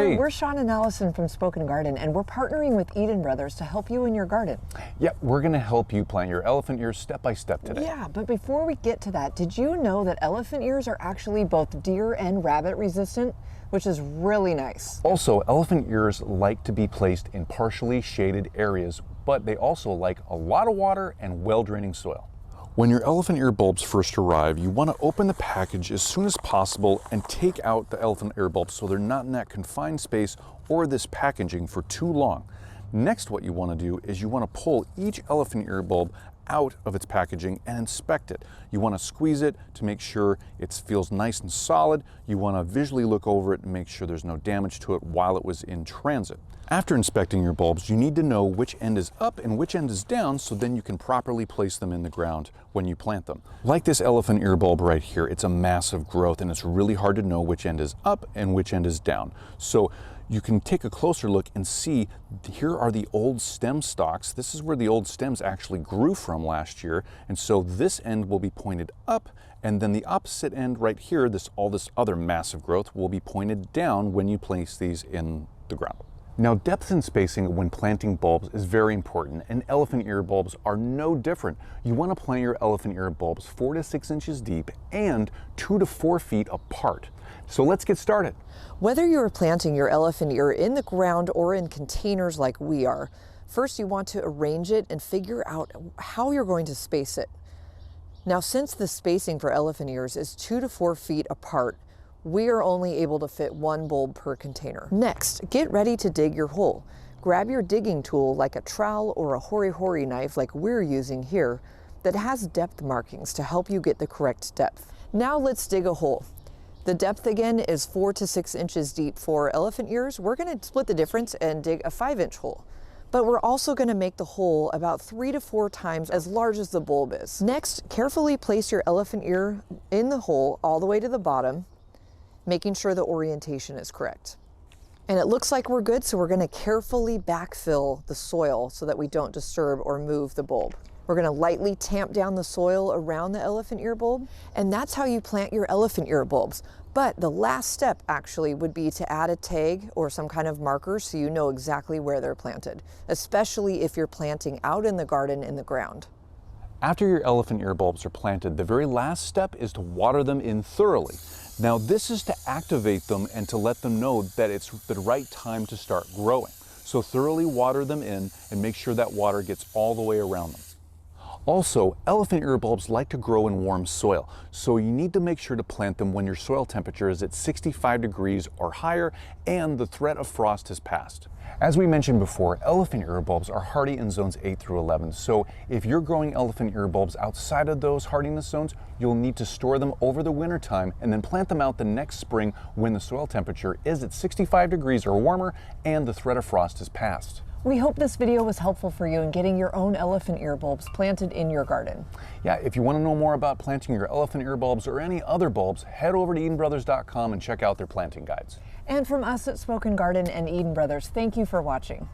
Hey. We're Sean and Allison from Spoken Garden, and we're partnering with Eden Brothers to help you in your garden. Yep, we're going to help you plant your elephant ears step by step today. Yeah, but before we get to that, did you know that elephant ears are actually both deer and rabbit resistant, which is really nice? Also, elephant ears like to be placed in partially shaded areas, but they also like a lot of water and well-draining soil. When your elephant ear bulbs first arrive, you want to open the package as soon as possible and take out the elephant ear bulbs so they're not in that confined space or this packaging for too long. Next, what you want to do is you want to pull each elephant ear bulb out of its packaging and inspect it. You want to squeeze it to make sure it feels nice and solid. You want to visually look over it and make sure there's no damage to it while it was in transit. After inspecting your bulbs, you need to know which end is up and which end is down so then you can properly place them in the ground when you plant them. Like this elephant ear bulb right here, it's a massive growth and it's really hard to know which end is up and which end is down. So you can take a closer look and see here are the old stem stalks. This is where the old stems actually grew from last year. And so this end will be pointed up, and then the opposite end right here, all this other massive growth will be pointed down when you place these in the ground. Now, depth and spacing when planting bulbs is very important, and elephant ear bulbs are no different. You want to plant your elephant ear bulbs 4 to 6 inches deep and 2 to 4 feet apart. So let's get started. Whether you're planting your elephant ear in the ground or in containers like we are, first you want to arrange it and figure out how you're going to space it. Now, since the spacing for elephant ears is 2 to 4 feet apart, we are only able to fit 1 bulb per container. Next, get ready to dig your hole. Grab your digging tool like a trowel or a hori-hori knife like we're using here that has depth markings to help you get the correct depth. Now let's dig a hole. The depth again is 4 to 6 inches deep for elephant ears. We're going to split the difference and dig a 5-inch hole. But we're also going to make the hole about 3 to 4 times as large as the bulb is. Next, carefully place your elephant ear in the hole all the way to the bottom, making sure the orientation is correct. And it looks like we're good, so we're going to carefully backfill the soil so that we don't disturb or move the bulb. We're going to lightly tamp down the soil around the elephant ear bulb, and that's how you plant your elephant ear bulbs. But the last step actually would be to add a tag or some kind of marker so you know exactly where they're planted, especially if you're planting out in the garden in the ground. After your elephant ear bulbs are planted, the very last step is to water them in thoroughly. Now, this is to activate them and to let them know that it's the right time to start growing. So thoroughly water them in and make sure that water gets all the way around them. Also, elephant ear bulbs like to grow in warm soil, so you need to make sure to plant them when your soil temperature is at 65 degrees or higher and the threat of frost has passed. As we mentioned before, elephant ear bulbs are hardy in zones 8 through 11, so if you're growing elephant ear bulbs outside of those hardiness zones, you'll need to store them over the winter time and then plant them out the next spring when the soil temperature is at 65 degrees or warmer and the threat of frost has passed. We hope this video was helpful for you in getting your own elephant ear bulbs planted in your garden. Yeah, if you want to know more about planting your elephant ear bulbs or any other bulbs, head over to EdenBrothers.com and check out their planting guides. And from us at Spoken Garden and Eden Brothers, thank you for watching.